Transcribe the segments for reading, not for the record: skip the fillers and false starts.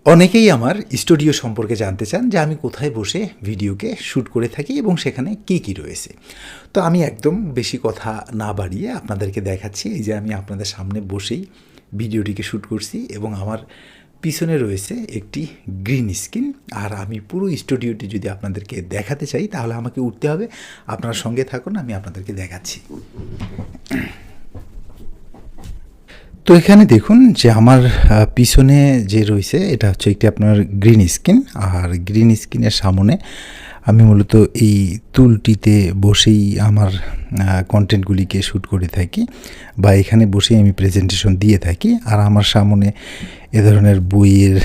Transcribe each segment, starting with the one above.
অনেকেই আমার স্টুডিও সম্পর্কে জানতে চান যে আমি কোথায় বসে ভিডিওকে শ্যুট করে থাকি এবং সেখানে কী কী রয়েছে। তো আমি একদম বেশি কথা না বাড়িয়ে আপনাদেরকে দেখাচ্ছি, এই যে আমি আপনাদের সামনে বসেই ভিডিওটিকে শ্যুট করছি এবং আমার পিছনে রয়েছে একটি গ্রিন স্ক্রিন। আর আমি পুরো স্টুডিওটি যদি আপনাদেরকে দেখাতে চাই তাহলে আমাকে উঠতে হবে। আপনার সঙ্গে থাকুন, আমি আপনাদেরকে দেখাচ্ছি। তো এখানে দেখুন যে আমার পিছনে যে রয়েছে এটা হচ্ছে একটি আপনার গ্রিন স্ক্রিন। আর গ্রিন স্ক্রিনের সামনে আমি মূলত এই টুলটিতে বসেই আমার কন্টেন্টগুলিকে শ্যুট করে থাকি, বা এখানে বসেই আমি প্রেজেন্টেশন দিয়ে থাকি। আর আমার সামনে এ ধরনের বইয়ের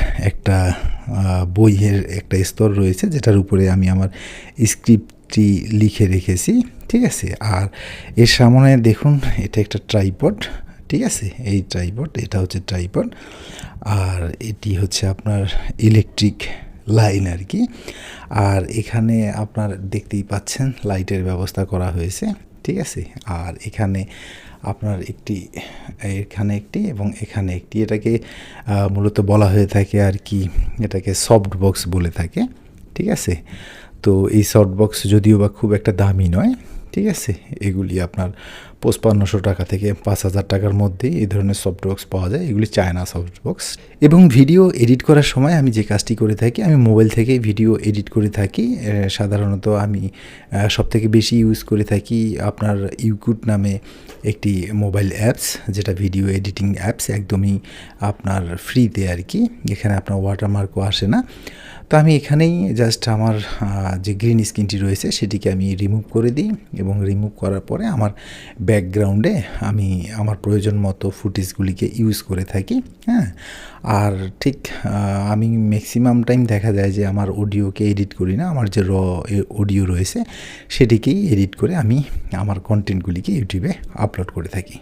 একটা স্তর রয়েছে, যেটার উপরে আমি আমার স্ক্রিপ্টটি লিখে রেখেছি, ঠিক আছে। আর এর সামনে দেখুন এটা একটা ট্রাইপড, ঠিক আছে। এই ট্রাইপড, এটা হচ্ছে ট্রাইপড। আর এটি হচ্ছে আপনার ইলেকট্রিক লাইন আর কি। আর এখানে আপনার দেখতেই পাচ্ছেন লাইটের ব্যবস্থা করা হয়েছে, ঠিক আছে। আর এখানে আপনার এখানে একটি এবং এখানে একটি, এটাকে মূলত বলা হয়ে থাকে আর কি, এটাকে সফট বক্স বলে থাকে, ঠিক আছে। তো এই সফট বক্স যদিও বা খুব একটা দামি নয়, ঠিক আছে। এগুলি আপনার ৫৫০০ টাকা থেকে ৫,০০০ টাকার মধ্যেই এই ধরনের সফট বক্স পাওয়া যায়। এগুলি চায়না সফট বক্স। এবং ভিডিও এডিট করার সময় আমি যে কাজটি করে থাকি, আমি মোবাইল থেকেই ভিডিও এডিট করে থাকি। সাধারণত আমি সবথেকে বেশি ইউজ করে থাকি আপনার ইউকুট নামে একটি মোবাইল অ্যাপস, যেটা ভিডিও এডিটিং অ্যাপস, একদমই আপনার ফ্রিতে আর কি। এখানে আপনার ওয়াটারমার্কও আসে না। তো আমি এখানেই জাস্ট আমার যে গ্রিন স্ক্রিনটি রয়েছে সেটিকে আমি রিমুভ করে দিই, এবং রিমুভ করার পরে আমার ব্যাকগ্রাউন্ডে আমি আমার প্রয়োজন মতো ফুটেজগুলিকে ইউজ করে থাকি, হ্যাঁ। আর ঠিক আমি ম্যাক্সিমাম টাইম দেখা যায় যে আমার অডিওকে এডিট করি না, আমার যে অডিও রয়েছে সেটিকেই এডিট করে আমি আমার কন্টেন্টগুলিকে ইউটিউবে আপলোড করে থাকি।